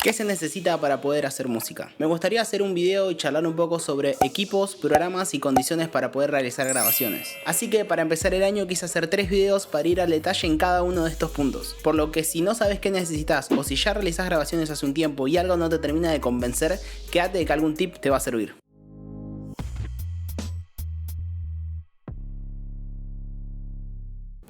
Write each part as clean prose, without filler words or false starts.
¿Qué se necesita para poder hacer música? Me gustaría hacer un video y charlar un poco sobre equipos, programas y condiciones para poder realizar grabaciones. Así que para empezar el año quise hacer 3 videos para ir al detalle en cada uno de estos puntos. Por lo que si no sabes qué necesitas o si ya realizás grabaciones hace un tiempo y algo no te termina de convencer, quédate que algún tip te va a servir.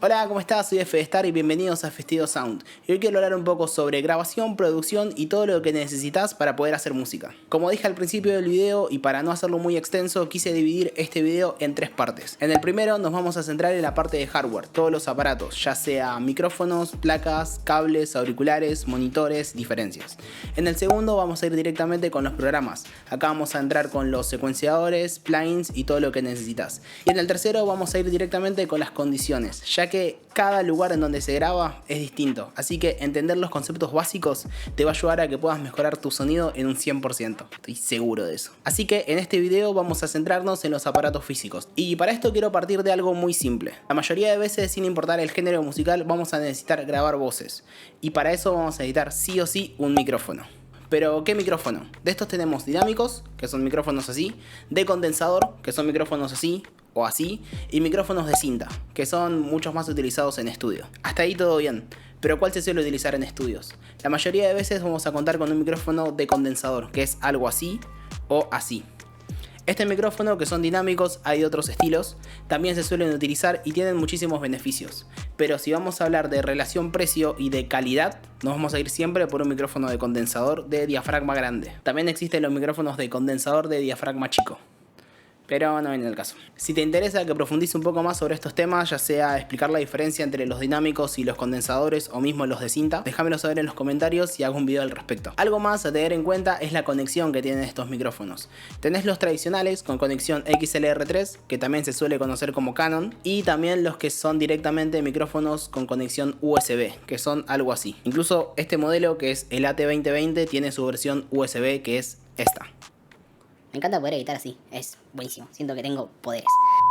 Hola, ¿cómo estás? Soy Fedestar y bienvenidos a Festido Sound. Y hoy quiero hablar un poco sobre grabación, producción y todo lo que necesitas para poder hacer música. Como dije al principio del video y para no hacerlo muy extenso, quise dividir este video en 3 partes. En el primero nos vamos a centrar en la parte de hardware, todos los aparatos, ya sea micrófonos, placas, cables, auriculares, monitores, diferencias. En el segundo vamos a ir directamente con los programas. Acá vamos a entrar con los secuenciadores, plugins y todo lo que necesitas. Y en el tercero vamos a ir directamente con las condiciones, ya que cada lugar en donde se graba es distinto, así que entender los conceptos básicos te va a ayudar a que puedas mejorar tu sonido en un 100%, estoy seguro de eso. Así que en este video vamos a centrarnos en los aparatos físicos, y para esto quiero partir de algo muy simple. La mayoría de veces, sin importar el género musical, vamos a necesitar grabar voces, y para eso vamos a necesitar sí o sí un micrófono. Pero ¿qué micrófono? De estos tenemos dinámicos, que son micrófonos así, de condensador, que son micrófonos así o así, y micrófonos de cinta, que son muchos más utilizados en estudio. Hasta ahí todo bien, pero ¿cuál se suele utilizar en estudios? La mayoría de veces vamos a contar con un micrófono de condensador, que es algo así o así. Este micrófono, que son dinámicos, hay de otros estilos, también se suelen utilizar y tienen muchísimos beneficios. Pero si vamos a hablar de relación precio y de calidad, nos vamos a ir siempre por un micrófono de condensador de diafragma grande. También existen los micrófonos de condensador de diafragma chico, pero no viene el caso. Si te interesa que profundice un poco más sobre estos temas, ya sea explicar la diferencia entre los dinámicos y los condensadores o mismo los de cinta, déjamelo saber en los comentarios y hago un video al respecto. Algo más a tener en cuenta es la conexión que tienen estos micrófonos. Tenés los tradicionales con conexión XLR3, que también se suele conocer como Canon, y también los que son directamente micrófonos con conexión USB, que son algo así. Incluso este modelo, que es el AT2020, tiene su versión USB, que es esta. Me encanta poder editar así, es buenísimo, siento que tengo poderes.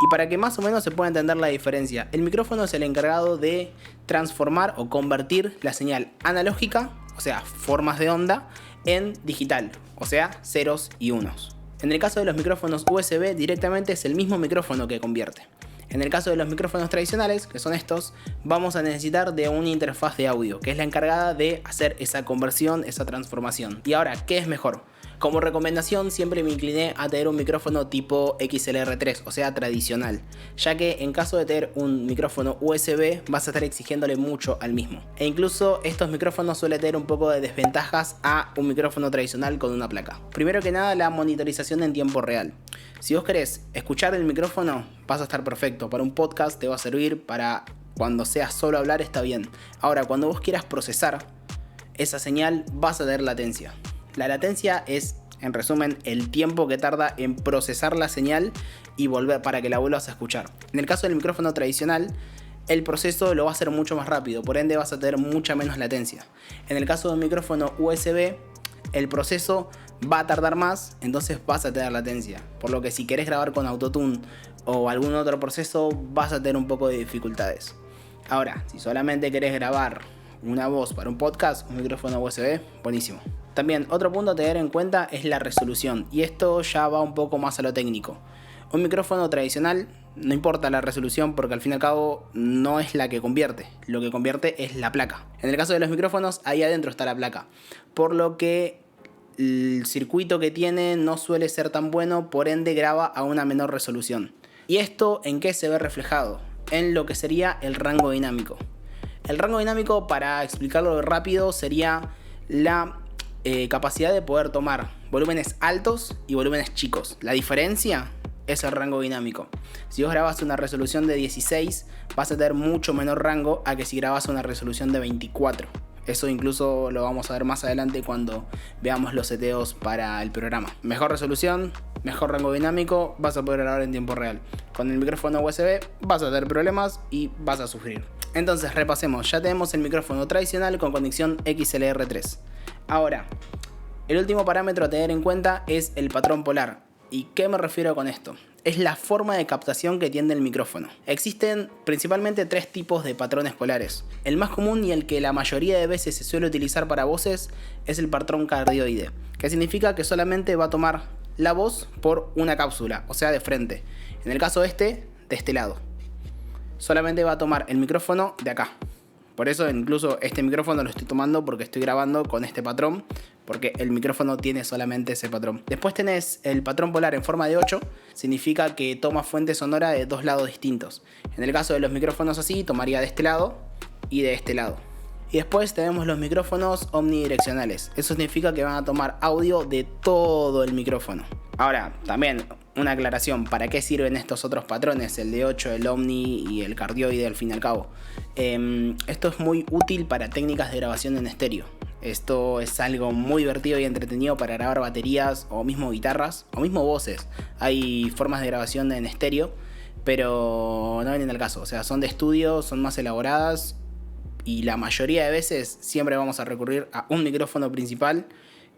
Y para que más o menos se pueda entender la diferencia, el micrófono es el encargado de transformar o convertir la señal analógica, o sea, formas de onda, en digital, o sea, ceros y unos. En el caso de los micrófonos USB, directamente es el mismo micrófono que convierte. En el caso de los micrófonos tradicionales, que son estos, vamos a necesitar de una interfaz de audio, que es la encargada de hacer esa conversión, esa transformación. Y ahora, ¿qué es mejor? Como recomendación, siempre me incliné a tener un micrófono tipo XLR3, o sea, tradicional, ya que en caso de tener un micrófono USB vas a estar exigiéndole mucho al mismo. E incluso estos micrófonos suelen tener un poco de desventajas a un micrófono tradicional con una placa. Primero que nada, la monitorización en tiempo real. Si vos querés escuchar el micrófono, vas a estar perfecto. Para un podcast te va a servir, para cuando sea solo hablar está bien. Ahora, cuando vos quieras procesar esa señal, vas a tener latencia. La latencia es, en resumen, el tiempo que tarda en procesar la señal y volver para que la vuelvas a escuchar. En el caso del micrófono tradicional, el proceso lo va a hacer mucho más rápido, por ende vas a tener mucha menos latencia. En el caso de un micrófono USB, el proceso va a tardar más, entonces vas a tener latencia. Por lo que si querés grabar con autotune o algún otro proceso, vas a tener un poco de dificultades. Ahora, si solamente querés grabar una voz para un podcast, un micrófono USB, buenísimo. También otro punto a tener en cuenta es la resolución, y esto ya va un poco más a lo técnico. Un micrófono tradicional, no importa la resolución porque al fin y al cabo no es la que convierte, lo que convierte es la placa. En el caso de los micrófonos, ahí adentro está la placa, por lo que el circuito que tiene no suele ser tan bueno, por ende graba a una menor resolución. ¿Y esto en qué se ve reflejado? En lo que sería el rango dinámico. El rango dinámico, para explicarlo rápido, sería la capacidad de poder tomar volúmenes altos y volúmenes chicos. La diferencia es el rango dinámico. Si vos grabas una resolución de 16, vas a tener mucho menor rango a que si grabas una resolución de 24. Eso incluso lo vamos a ver más adelante cuando veamos los seteos para el programa. Mejor resolución, mejor rango dinámico, vas a poder grabar en tiempo real. Con el micrófono USB vas a tener problemas y vas a sufrir. Entonces repasemos, ya tenemos el micrófono tradicional con conexión XLR3. Ahora, el último parámetro a tener en cuenta es el patrón polar. ¿Y qué me refiero con esto? es la forma de captación que tiene el micrófono. Existen principalmente 3 tipos de patrones polares. El más común y el que la mayoría de veces se suele utilizar para voces es el patrón cardioide, que significa que solamente va a tomar la voz por una cápsula, o sea, de frente. En el caso de este lado. Solamente va a tomar el micrófono de acá. Por eso incluso este micrófono lo estoy tomando porque estoy grabando con este patrón, porque el micrófono tiene solamente ese patrón. Después tenés el patrón polar en forma de 8, significa que toma fuente sonora de 2 lados distintos. En el caso de los micrófonos así, tomaría de este lado y de este lado. Y después tenemos los micrófonos omnidireccionales. Eso significa que van a tomar audio de todo el micrófono. Ahora, también una aclaración, ¿para qué sirven estos otros patrones? El de 8, el omni y el cardioide al fin y al cabo. Esto es muy útil para técnicas de grabación en estéreo. Esto es algo muy divertido y entretenido para grabar baterías o mismo guitarras o mismo voces. Hay formas de grabación en estéreo, pero no vienen al caso. O sea, son de estudio, son más elaboradas y la mayoría de veces siempre vamos a recurrir a un micrófono principal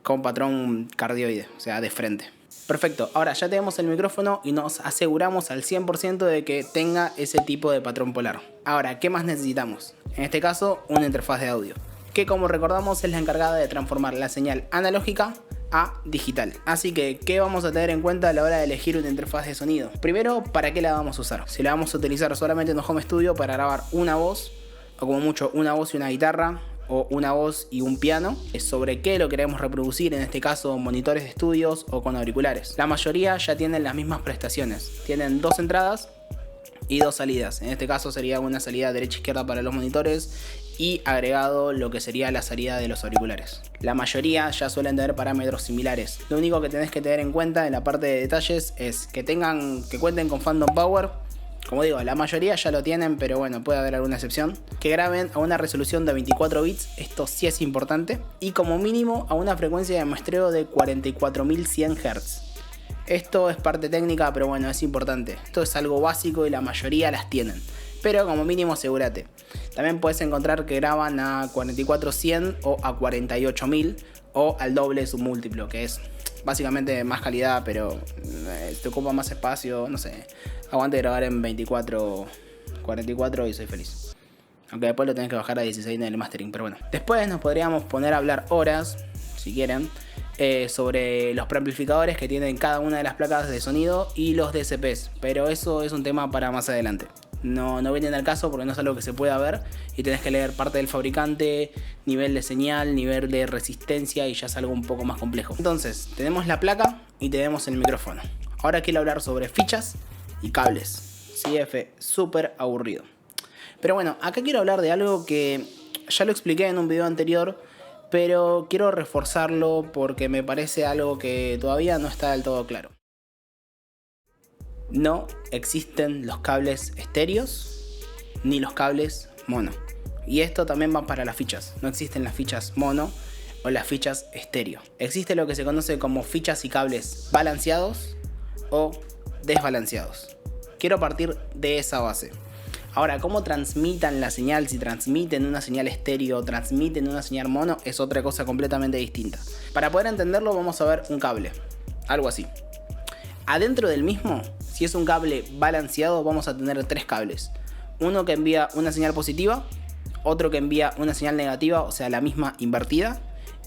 con patrón cardioide, o sea, de frente. Perfecto, ahora ya tenemos el micrófono y nos aseguramos al 100% de que tenga ese tipo de patrón polar. Ahora, ¿qué más necesitamos? En este caso, una interfaz de audio, que como recordamos es la encargada de transformar la señal analógica a digital. Así que, ¿qué vamos a tener en cuenta a la hora de elegir una interfaz de sonido? Primero, ¿para qué la vamos a usar? Si la vamos a utilizar solamente en un home studio para grabar una voz, o como mucho una voz y una guitarra, o una voz y un piano, sobre qué lo queremos reproducir, en este caso monitores de estudios o con auriculares. La mayoría ya tienen las mismas prestaciones, tienen 2 entradas y 2 salidas. En este caso sería una salida derecha-izquierda para los monitores y agregado lo que sería la salida de los auriculares. La mayoría ya suelen tener parámetros similares. Lo único que tenés que tener en cuenta en la parte de detalles es que cuenten con Phantom Power. Como digo, la mayoría ya lo tienen, pero bueno, puede haber alguna excepción. Que graben a una resolución de 24 bits, esto sí es importante. Y como mínimo a una frecuencia de muestreo de 44.100 Hz. Esto es parte técnica, pero bueno, es importante. Esto es algo básico y la mayoría las tienen. Pero como mínimo asegúrate. También puedes encontrar que graban a 44.100 o a 48.000 o al doble de su múltiplo, que es básicamente más calidad, pero te ocupa más espacio, no sé. Aguante grabar en 24, 44 y soy feliz. Aunque después lo tenés que bajar a 16 en el mastering, pero bueno. Después nos podríamos poner a hablar horas, si quieren, sobre los preamplificadores que tienen cada una de las placas de sonido y los DSPs. Pero eso es un tema para más adelante. No vienen al caso porque no es algo que se pueda ver y tenés que leer parte del fabricante, nivel de señal, nivel de resistencia y ya es algo un poco más complejo. Entonces, tenemos la placa y tenemos el micrófono. Ahora quiero hablar sobre fichas y cables. CF, súper aburrido. Pero bueno, acá quiero hablar de algo que ya lo expliqué en un video anterior, pero quiero reforzarlo porque me parece algo que todavía no está del todo claro. No existen los cables estéreos ni los cables mono. Y esto también va para las fichas. No existen las fichas mono o las fichas estéreo. Existe lo que se conoce como fichas y cables balanceados o desbalanceados. Quiero partir de esa base. Ahora, cómo transmitan la señal, si transmiten una señal estéreo o transmiten una señal mono, es otra cosa completamente distinta. Para poder entenderlo vamos a ver un cable, algo así. Adentro del mismo, si es un cable balanceado, vamos a tener 3 cables. Uno que envía una señal positiva, otro que envía una señal negativa, o sea la misma invertida,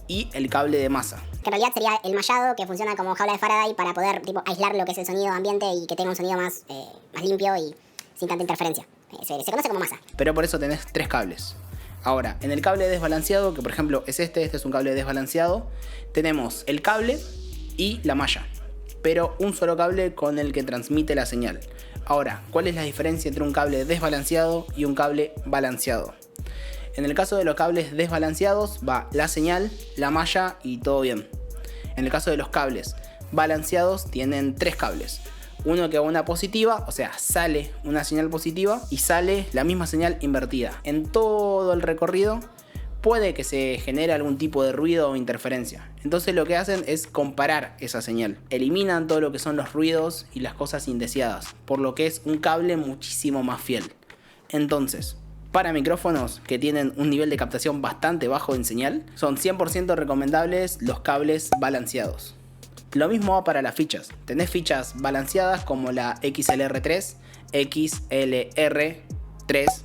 y el cable de masa. Que en realidad sería el mallado que funciona como jaula de Faraday para poder aislar lo que es el sonido ambiente y que tenga un sonido más limpio y sin tanta interferencia. Se conoce como masa. Pero por eso tenés 3 cables. Ahora, en el cable desbalanceado, que por ejemplo es este es un cable desbalanceado, tenemos el cable y la malla, pero un solo cable con el que transmite la señal. Ahora, ¿cuál es la diferencia entre un cable desbalanceado y un cable balanceado? En el caso de los cables desbalanceados va la señal, la malla y todo bien. En el caso de los cables balanceados tienen 3 cables. Uno que va a una positiva, o sea, sale una señal positiva y sale la misma señal invertida. En todo el recorrido puede que se genere algún tipo de ruido o interferencia. Entonces lo que hacen es comparar esa señal. Eliminan todo lo que son los ruidos y las cosas indeseadas, por lo que es un cable muchísimo más fiel. Entonces, para micrófonos que tienen un nivel de captación bastante bajo en señal, son 100% recomendables los cables balanceados. Lo mismo va para las fichas. Tenés fichas balanceadas como la XLR3, XLR3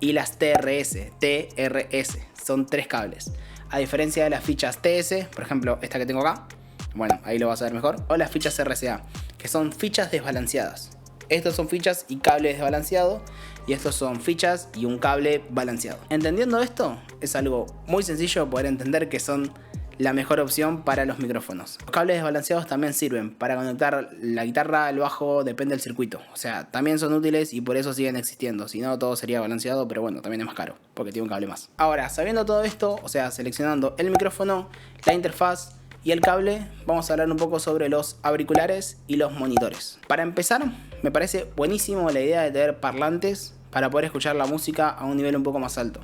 y las TRS. Son 3 cables. A diferencia de las fichas TS, por ejemplo, esta que tengo acá, bueno, ahí lo vas a ver mejor, o las fichas RCA, que son fichas desbalanceadas. Estos son fichas y cable desbalanceado, y estos son fichas y un cable balanceado. Entendiendo esto, es algo muy sencillo poder entender que son la mejor opción para los micrófonos. Los cables desbalanceados también sirven para conectar la guitarra al bajo, depende del circuito. O sea, también son útiles y por eso siguen existiendo. Si no, todo sería balanceado, pero bueno, también es más caro, porque tiene un cable más. Ahora, sabiendo todo esto, o sea, seleccionando el micrófono, la interfaz y el cable, vamos a hablar un poco sobre los auriculares y los monitores. Para empezar, me parece buenísimo la idea de tener parlantes para poder escuchar la música a un nivel un poco más alto.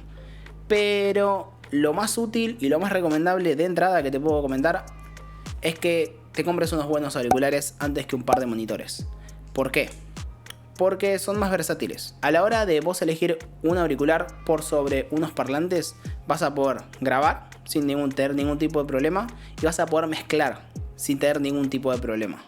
Pero lo más útil y lo más recomendable de entrada que te puedo comentar es que te compres unos buenos auriculares antes que un par de monitores. ¿Por qué? Porque son más versátiles. A la hora de vos elegir un auricular por sobre unos parlantes, vas a poder grabar sin tener ningún tipo de problema y vas a poder mezclar sin tener ningún tipo de problema.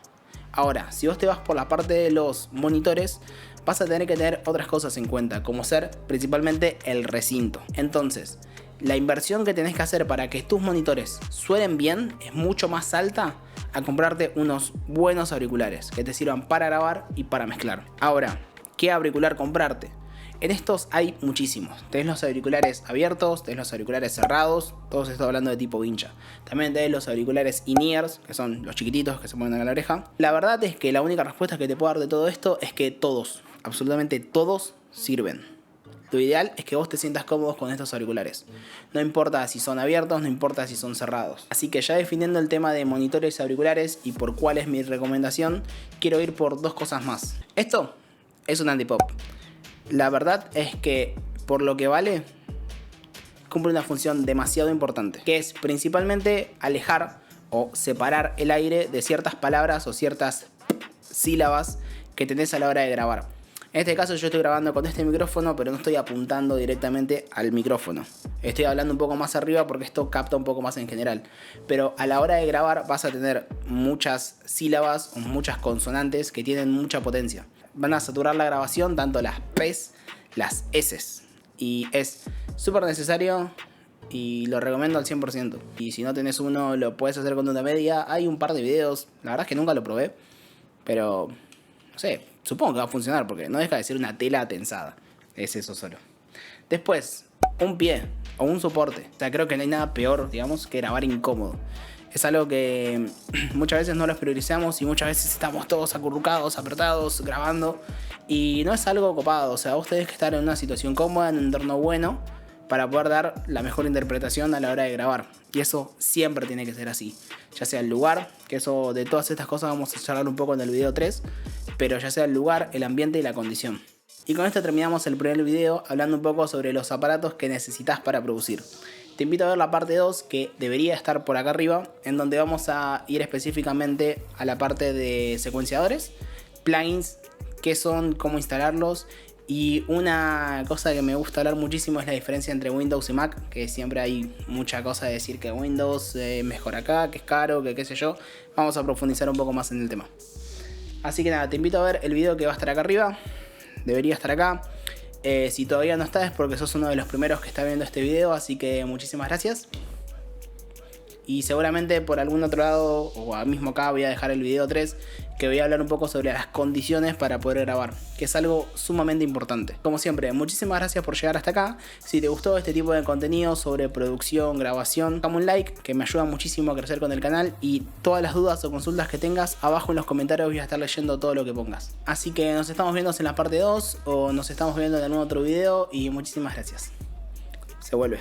Ahora, si vos te vas por la parte de los monitores, vas a tener que tener otras cosas en cuenta, como ser principalmente el recinto. Entonces, la inversión que tenés que hacer para que tus monitores suenen bien es mucho más alta a comprarte unos buenos auriculares que te sirvan para grabar y para mezclar. Ahora, ¿qué auricular comprarte? En estos hay muchísimos. Tenés los auriculares abiertos, tenés los auriculares cerrados, todos estoy hablando de tipo vincha. También tenés los auriculares in-ears, que son los chiquititos que se ponen a la oreja. La verdad es que la única respuesta que te puedo dar de todo esto es que todos, absolutamente todos, sirven. Lo ideal es que vos te sientas cómodos con estos auriculares. No importa si son abiertos, no importa si son cerrados. Así que ya definiendo el tema de monitores y auriculares y por cuál es mi recomendación, quiero ir por 2 cosas más. Esto es un antipop. La verdad es que por lo que vale, cumple una función demasiado importante, que es principalmente alejar o separar el aire de ciertas palabras o ciertas sílabas que tenés a la hora de grabar. En este caso yo estoy grabando con este micrófono, pero no estoy apuntando directamente al micrófono. Estoy hablando un poco más arriba porque esto capta un poco más en general. Pero a la hora de grabar vas a tener muchas sílabas o muchas consonantes que tienen mucha potencia. Van a saturar la grabación, tanto las P's, las S's. Y es súper necesario y lo recomiendo al 100%. Y si no tenés uno, lo puedes hacer con una media. Hay un par de videos, la verdad es que nunca lo probé, pero no sé, supongo que va a funcionar porque no deja de ser una tela tensada. Es eso solo. Después, un pie o un soporte. O sea, creo que no hay nada peor, digamos, que grabar incómodo. Es algo que muchas veces no los priorizamos y muchas veces estamos todos acurrucados, apretados, grabando. Y no es algo copado. O sea, vos tenés que estar en una situación cómoda, en un entorno bueno, para poder dar la mejor interpretación a la hora de grabar. Y eso siempre tiene que ser así. Ya sea el lugar, que eso de todas estas cosas vamos a charlar un poco en el video 3. Pero ya sea el lugar, el ambiente y la condición. Y con esto terminamos el primer video hablando un poco sobre los aparatos que necesitas para producir. Te invito a ver la parte 2 que debería estar por acá arriba, en donde vamos a ir específicamente a la parte de secuenciadores, plugins, qué son, cómo instalarlos. Y una cosa que me gusta hablar muchísimo es la diferencia entre Windows y Mac, que siempre hay mucha cosa de decir que Windows es mejor acá, que es caro, que qué sé yo. Vamos a profundizar un poco más en el tema. Así que nada, te invito a ver el video que va a estar acá arriba. Debería estar acá. Si todavía no está es porque sos uno de los primeros que está viendo este video. Así que muchísimas gracias. Y seguramente por algún otro lado, o mismo acá, voy a dejar el video 3, que voy a hablar un poco sobre las condiciones para poder grabar, que es algo sumamente importante. Como siempre, muchísimas gracias por llegar hasta acá. Si te gustó este tipo de contenido sobre producción, grabación, dame un like, que me ayuda muchísimo a crecer con el canal. Y todas las dudas o consultas que tengas, abajo en los comentarios voy a estar leyendo todo lo que pongas. Así que nos estamos viendo en la parte 2, o nos estamos viendo en algún otro video, y muchísimas gracias. Se vuelve.